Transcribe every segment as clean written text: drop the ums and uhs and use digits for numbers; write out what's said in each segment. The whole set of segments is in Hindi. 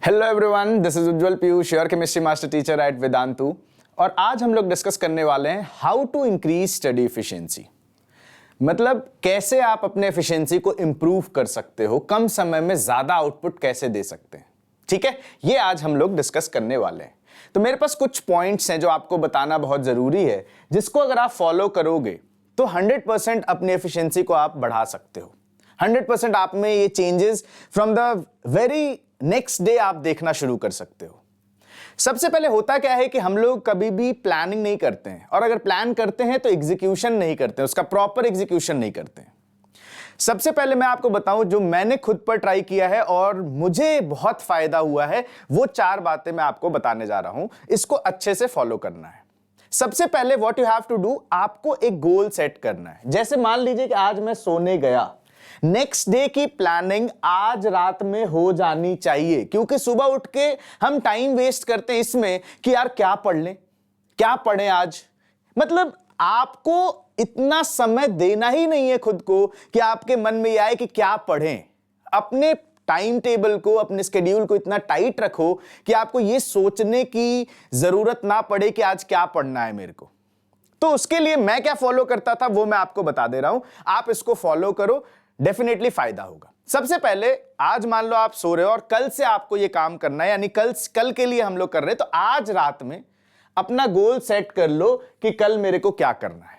Hello everyone, this is Ujjwal Piyush, your chemistry master teacher at Vedantu. और आज हम लोग डिस्कस करने वाले हैं how to increase study efficiency. मतलब कैसे आप अपने एफिशिएंसी को इंप्रूव कर सकते हो, कम समय में ज्यादा आउटपुट कैसे दे सकते हैं। ठीक है, ये आज हम लोग डिस्कस करने वाले हैं। तो मेरे पास कुछ पॉइंट्स हैं जो आपको बताना बहुत जरूरी है, जिसको अगर आप फॉलो करोगे तो 100% अपनी एफिशिएंसी को आप बढ़ा सकते हो। 100% आप में ये changes from the very next day आप देखना शुरू कर सकते हो। सबसे पहले होता क्या है कि हम लोग कभी भी प्लानिंग नहीं करते हैं, और अगर प्लान करते हैं तो एग्जीक्यूशन नहीं करते हैं, उसका प्रॉपर एग्जीक्यूशन नहीं करते हैं। सबसे पहले मैं आपको बताऊं जो मैंने खुद पर ट्राई किया है और मुझे बहुत फायदा हुआ है, वो 4 बातें मैं आपको बताने जा रहा हूं। इसको अच्छे से फॉलो करना है। सबसे पहले what you have to do, आपको एक गोल सेट करना है। जैसे मान लीजिए कि आज मैं सोने गया, नेक्स्ट डे की प्लानिंग आज रात में हो जानी चाहिए, क्योंकि सुबह उठ के हम टाइम वेस्ट करते हैं इसमें कि यार क्या पढ़ लें, क्या पढ़ें आज। मतलब आपको इतना समय देना ही नहीं है खुद को कि आपके मन में यह आए कि क्या पढ़ें। अपने टाइम टेबल को, अपने स्केड्यूल को इतना टाइट रखो कि आपको यह सोचने की जरूरत ना पड़े कि आज क्या पढ़ना है मेरे को। तो उसके लिए मैं क्या फॉलो करता था वो मैं आपको बता दे रहा हूं, आप इसको फॉलो करो, डेफिनेटली फायदा होगा। सबसे पहले आज मान लो आप सो रहे हो और कल से आपको यह काम करना है, यानी कल के लिए हम लोग कर रहे हैं, तो आज रात में अपना गोल सेट कर लो कि कल मेरे को क्या करना है,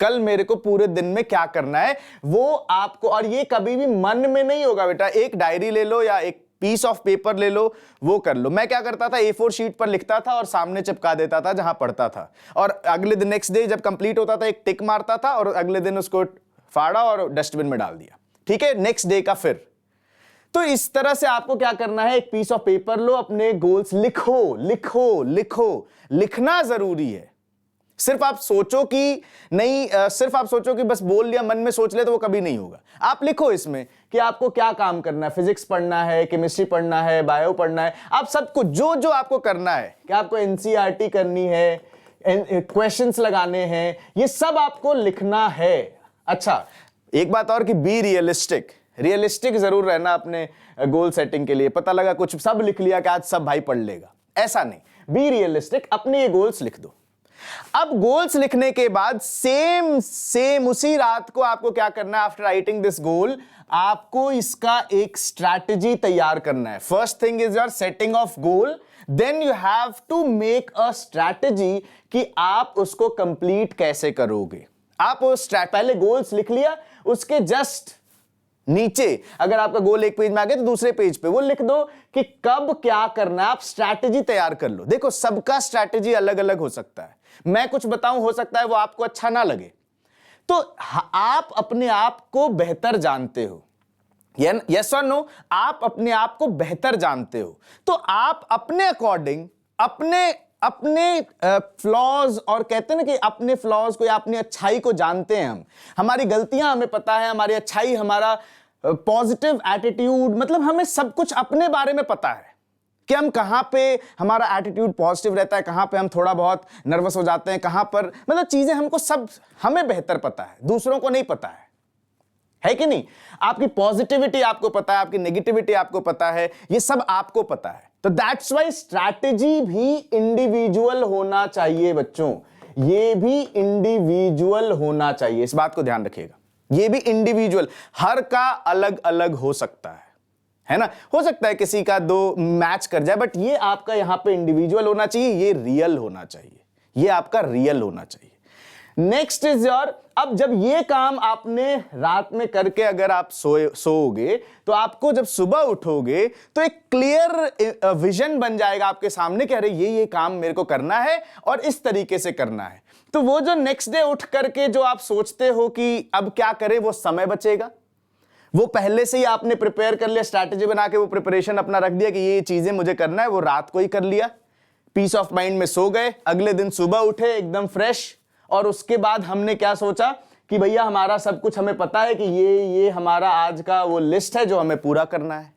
कल मेरे को पूरे दिन में क्या करना है वो आपको। और ये कभी भी मन में नहीं होगा बेटा, एक डायरी ले लो या एक पीस ऑफ पेपर ले लो, वो कर लो। मैं क्या करता था, A4 शीट पर लिखता था और सामने चिपका देता था जहां पढ़ता था, और अगले दिन नेक्स्ट डे जब कंप्लीट होता था एक टिक मारता था और अगले दिन उसको फाड़ा और डस्टबिन में डाल दिया। ठीक है, नेक्स्ट डे का फिर। तो इस तरह से आपको क्या करना है, एक पीस ऑफ पेपर लो, अपने गोल्स लिखो लिखो लिखो। लिखना जरूरी है। सिर्फ आप सोचो कि नहीं, सिर्फ आप सोचो कि बस बोल लिया, मन में सोच ले, तो वो कभी नहीं होगा। आप लिखो इसमें कि आपको क्या काम करना है, फिजिक्स पढ़ना है, केमिस्ट्री पढ़ना है, बायो पढ़ना है, आप सब कुछ जो जो आपको करना है, कि आपको एनसीईआरटी करनी है, क्वेश्चंस लगाने हैं, ये सब आपको लिखना है। अच्छा, एक बात और कि बी रियलिस्टिक, रियलिस्टिक जरूर रहना अपने गोल सेटिंग के लिए। पता लगा कुछ सब लिख लिया कि आज सब भाई पढ़ लेगा, ऐसा नहीं। बी रियलिस्टिक, अपने ये गोल्स लिख दो। अब गोल्स लिखने के बाद सेम उसी रात को आपको क्या करना है, आफ्टर राइटिंग दिस गोल, आपको इसका एक स्ट्रैटेजी तैयार करना है। First thing is your setting of goal, then you have to make a strategy कि आप उसको कंप्लीट कैसे करोगे। आप पहले गोल्स लिख लिया, उसके जस्ट नीचे अगर आपका गोल एक पेज में आ गया तो दूसरे पेज पे वो लिख दो कि कब क्या करना है। आप स्ट्रैटेजी तैयार कर लो। देखो, सबका स्ट्रैटेजी अलग अलग हो सकता है। मैं कुछ बताऊं, हो सकता है वो आपको अच्छा ना लगे। तो आप अपने आप को बेहतर जानते हो, यस और नो, आप अपने आप को बेहतर जानते हो। तो आप अपने अकॉर्डिंग अपने फ्लॉज, और कहते हैं ना कि अपने फ्लॉज को या अपनी अच्छाई को जानते हैं हम। हमारी गलतियां हमें पता है, हमारी अच्छाई, हमारा पॉजिटिव एटीट्यूड, मतलब हमें सब कुछ अपने बारे में पता है कि हम कहां पे हमारा एटीट्यूड पॉजिटिव रहता है, कहां पे हम थोड़ा बहुत नर्वस हो जाते हैं, कहां पर, मतलब चीजें हमको सब, हमें बेहतर पता है, दूसरों को नहीं पता है कि नहीं। आपकी पॉजिटिविटी आपको पता है, आपकी नेगेटिविटी आपको पता है, ये सब आपको पता है। तो दैट्स वाई स्ट्रैटेजी भी इंडिविजुअल होना चाहिए बच्चों, ये भी इंडिविजुअल होना चाहिए, इस बात को ध्यान रखिएगा। ये भी इंडिविजुअल, हर का अलग अलग हो सकता है ना। हो सकता है किसी का 2 मैच कर जाए, बट ये आपका यहां पे इंडिविजुअल होना चाहिए, ये रियल होना चाहिए, ये आपका रियल होना चाहिए। नेक्स्ट इज योर, अब जब ये काम आपने रात में करके अगर आप सोओगे तो आपको जब सुबह उठोगे तो एक क्लियर विजन बन जाएगा आपके सामने कि अरे ये काम मेरे को करना है और इस तरीके से करना है। तो वो जो नेक्स्ट डे उठ करके जो आप सोचते हो कि अब क्या करें, वो समय बचेगा। वो पहले से ही आपने प्रिपेयर कर लिया, स्ट्रैटेजी बना के वो प्रिपरेशन अपना रख दिया कि ये चीजें मुझे करना है, वो रात को ही कर लिया, पीस ऑफ माइंड में सो गए, अगले दिन सुबह उठे एकदम फ्रेश। और उसके बाद हमने क्या सोचा कि भैया हमारा सब कुछ हमें पता है कि ये हमारा आज का वो लिस्ट है जो हमें पूरा करना है।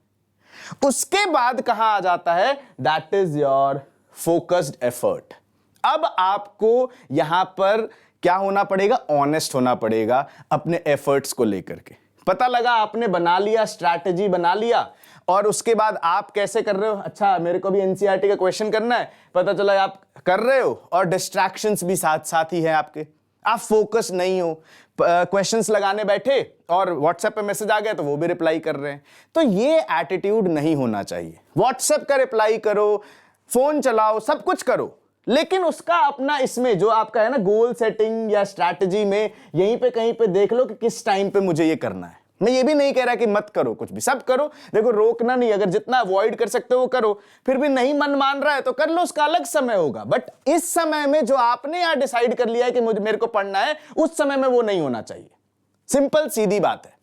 उसके बाद कहां आ जाता है, that is your focused effort. अब आपको यहां पर क्या होना पड़ेगा, ऑनेस्ट होना पड़ेगा अपने एफर्ट्स को लेकर के। पता लगा आपने बना लिया, स्ट्रैटेजी बना लिया, और उसके बाद आप कैसे कर रहे हो, अच्छा मेरे को भी एनसीईआरटी का क्वेश्चन करना है, पता चला आप कर रहे हो और डिस्ट्रैक्शंस भी साथ साथ ही हैं आपके, आप फोकस नहीं हो, क्वेश्चंस लगाने बैठे और व्हाट्सएप पे मैसेज आ गया तो वो भी रिप्लाई कर रहे हैं। तो ये एटीट्यूड नहीं होना चाहिए। व्हाट्सएप का रिप्लाई करो, फोन चलाओ, सब कुछ करो, लेकिन उसका अपना इसमें जो आपका है ना गोल सेटिंग या स्ट्रैटेजी में यहीं पे कहीं पे देख लो कि किस टाइम पे मुझे ये करना है। मैं ये भी नहीं कह रहा कि मत करो कुछ भी, सब करो, देखो रोकना नहीं, अगर जितना अवॉइड कर सकते हो वो करो, फिर भी नहीं मन मान रहा है तो कर लो, उसका अलग समय होगा। बट इस समय में जो आपने यहां डिसाइड कर लिया है कि मुझे मेरे को पढ़ना है, उस समय में वो नहीं होना चाहिए। सिंपल सीधी बात है,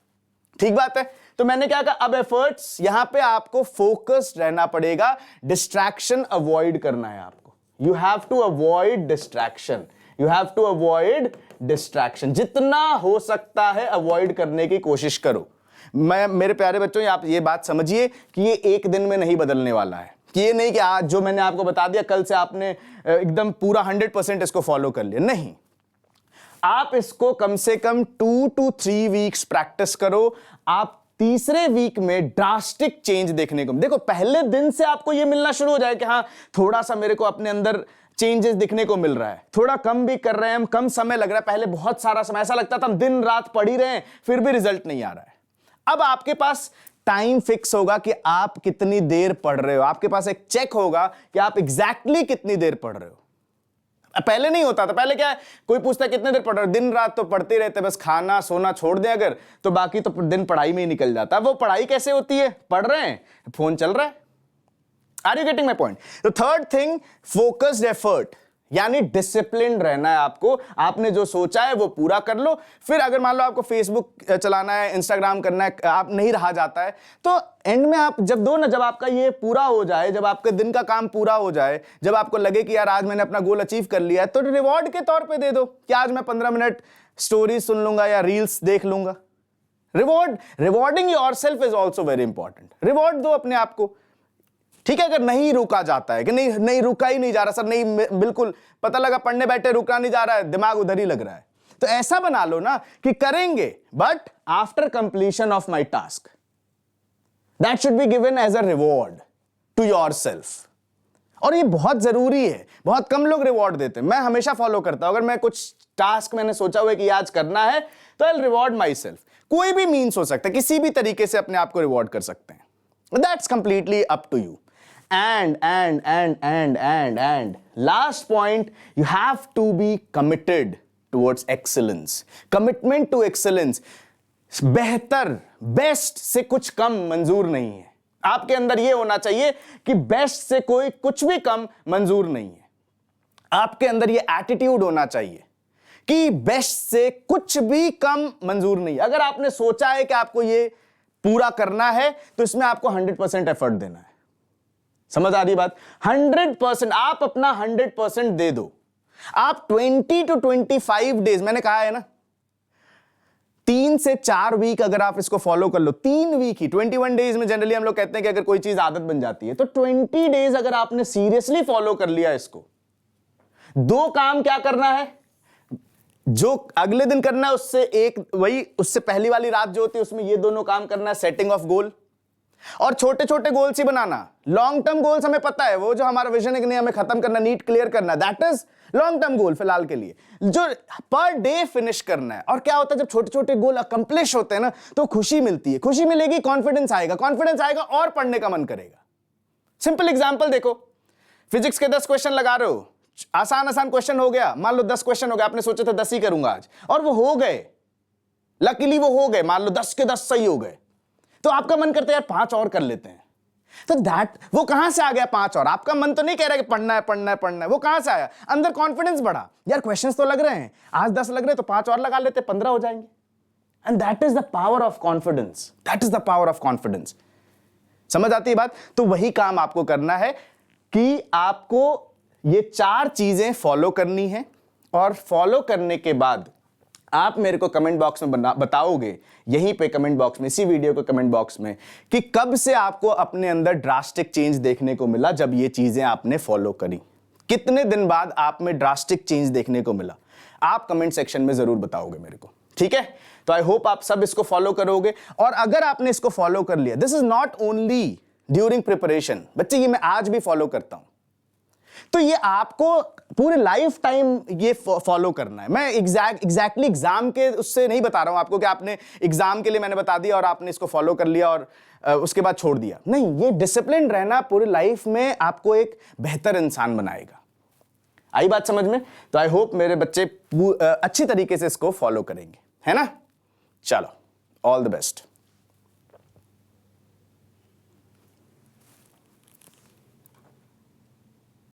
ठीक बात है। तो मैंने क्या कहा, अब एफर्ट्स यहां पे आपको फोकस्ड रहना पड़ेगा, डिस्ट्रैक्शन अवॉइड करना है आपको। You have to avoid distraction, you have to avoid distraction, जितना हो सकता है अवॉइड करने की कोशिश करो। मैं मेरे प्यारे बच्चों, आप ये बात समझिए कि ये एक दिन में नहीं बदलने वाला है, कि ये नहीं कि आज जो मैंने आपको बता दिया कल से आपने एकदम पूरा 100% इसको फॉलो कर लिया, नहीं। आप इसको कम से कम 2 to 3 वीक्स प्रैक्टिस करो, आप तीसरे वीक में ड्रास्टिक चेंज देखने को, देखो पहले दिन से आपको यह मिलना शुरू हो जाए कि हाँ थोड़ा सा मेरे को अपने अंदर चेंजेस दिखने को मिल रहा है, थोड़ा कम भी कर रहे हैं हम, कम समय लग रहा है, पहले बहुत सारा समय, ऐसा लगता था हम दिन रात पढ़ ही रहे हैं फिर भी रिजल्ट नहीं आ रहा है। अब आपके पास टाइम फिक्स होगा कि आप कितनी देर पढ़ रहे हो, आपके पास एक चेक होगा कि आप एग्जैक्टली कितनी देर पढ़ रहे हो। पहले नहीं होता था, पहले क्या है, कोई पूछता कितने देर पढ़ रहे हो, दिन रात तो पढ़ते रहते, बस खाना सोना छोड़ दें अगर तो बाकी तो दिन पढ़ाई में ही निकल जाता। वो पढ़ाई कैसे होती है, पढ़ रहे हैं, फोन चल रहा है। Are you getting my point? The third thing, focused effort, यानी डिसिप्लिन रहना है आपको, आपने जो सोचा है वो पूरा कर लो। फिर अगर मान लो आपको फेसबुक चलाना है, इंस्टाग्राम करना है, आप नहीं रहा जाता है, तो एंड में आप जब जब आपका ये पूरा हो जाए, जब आपके दिन का काम पूरा हो जाए, जब आपको लगे कि यार आज मैंने अपना गोल अचीव कर लिया है, तो रिवॉर्ड के तौर पे दे दो कि आज मैं 15 मिनट स्टोरी सुन लूंगा या रील्स देख लूंगा। Rewarding yourself is also very important. Reward दो अपने आप को, ठीक है। अगर नहीं रुका जाता है कि नहीं रुका ही नहीं जा रहा सर, नहीं बिल्कुल पता लगा पढ़ने बैठे रुका नहीं जा रहा है, दिमाग उधर ही लग रहा है, तो ऐसा बना लो ना कि करेंगे but after completion of my task, that should be given as a reward to yourself. और ये बहुत जरूरी है, बहुत कम लोग रिवॉर्ड देते हैं। मैं हमेशा फॉलो करता हूं, अगर मैं कुछ टास्क मैंने सोचा हुआ कि आज करना है तो I will reward my self. कोई भी मीन्स हो सकता है, किसी भी तरीके से अपने आप को रिवॉर्ड कर सकते हैं, that's completely up to you. And last point, you have to be committed towards excellence. Commitment to excellence, बेहतर, बेस्ट से कुछ कम मंजूर नहीं है। आपके अंदर यह होना चाहिए कि बेस्ट से कोई कुछ भी कम मंजूर नहीं है। आपके अंदर यह एटीट्यूड होना चाहिए कि बेस्ट से कुछ भी कम मंजूर नहीं है। अगर आपने सोचा है कि आपको यह पूरा करना है तो इसमें आपको 100% एफर्ट देना है। समझ आ रही बात? 100% आप अपना 100% दे दो। आप 20 to 25 डेज, मैंने कहा है ना 3 से 4 वीक अगर आप इसको फॉलो कर लो, 3 वीक ही, 21 डेज में जनरली हम लोग कहते हैं कि अगर कोई चीज आदत बन जाती है, तो 20 डेज अगर आपने सीरियसली फॉलो कर लिया इसको, 2 काम क्या करना है, जो अगले दिन करना है उससे एक, वही उससे पहली वाली रात जो होती है उसमें ये दोनों काम करना है, सेटिंग ऑफ गोल, और छोटे छोटे गोल्स ही बनाना। लॉन्ग टर्म गोल्स हमें पता है, वो जो हमारा विजन है कि नहीं हमें खत्म करना, नीट क्लियर करना, that is long term goal फिलहाल के लिए, जो पर डे फिनिश करना है। और क्या होता है जब छोटे छोटे गोल अकम्प्लिश होते हैं ना, तो खुशी मिलती है, खुशी मिलेगी, कॉन्फिडेंस आएगा, कॉन्फिडेंस आएगा और पढ़ने का मन करेगा। सिंपल एग्जांपल देखो, फिजिक्स के 10 क्वेश्चन लगा रहे हो, आसान आसान क्वेश्चन हो गया, मान लो 10 क्वेश्चन हो गए, आपने सोचा था 10 ही करूंगा आज, और वो हो गए, लकीली वो हो गए, मान लो 10 के 10 सही हो गए, तो आपका मन करता है यार 5 और कर लेते हैं। तो दैट, वो कहां से आ गया 5 और? आपका मन तो नहीं कह रहा कि पढ़ना है पढ़ना है पढ़ना है, वो कहां से आया? अंदर कॉन्फिडेंस बढ़ा, यार क्वेश्चंस तो लग रहे हैं, आज 10 लग रहे हैं तो 5 और लगा लेते, 15 हो जाएंगे। And that is the power of confidence, that is the power of confidence. समझ आती है बात? तो वही काम आपको करना है कि आपको ये 4 चीजें फॉलो करनी है, और फॉलो करने के बाद आप मेरे को कमेंट बॉक्स में बताओगे, यहीं पे कमेंट बॉक्स में, इसी वीडियो के कमेंट बॉक्स में, कि कब से आपको अपने अंदर ड्रास्टिक चेंज देखने को मिला जब ये चीजें आपने फॉलो करी, कितने दिन बाद आप में ड्रास्टिक चेंज देखने को मिला। आप कमेंट सेक्शन में जरूर बताओगे मेरे को, ठीक है? तो आई होप आप सब इसको फॉलो करोगे। और अगर आपने इसको फॉलो कर लिया, this is not only during preparation, बच्चे ये मैं आज भी फॉलो करता हूं, तो ये आपको पूरे लाइफ टाइम ये फॉलो करना है। मैं एग्जैक्टली एग्जाम के उससे नहीं बता रहा हूं आपको कि आपने एग्जाम के लिए मैंने बता दिया और आपने इसको फॉलो कर लिया और उसके बाद छोड़ दिया। नहीं, ये डिसिप्लिन रहना पूरी लाइफ में आपको एक बेहतर इंसान बनाएगा। आई बात समझ में? तो आई होप मेरे बच्चे अच्छी तरीके से इसको फॉलो करेंगे, है ना? चलो, ऑल द बेस्ट।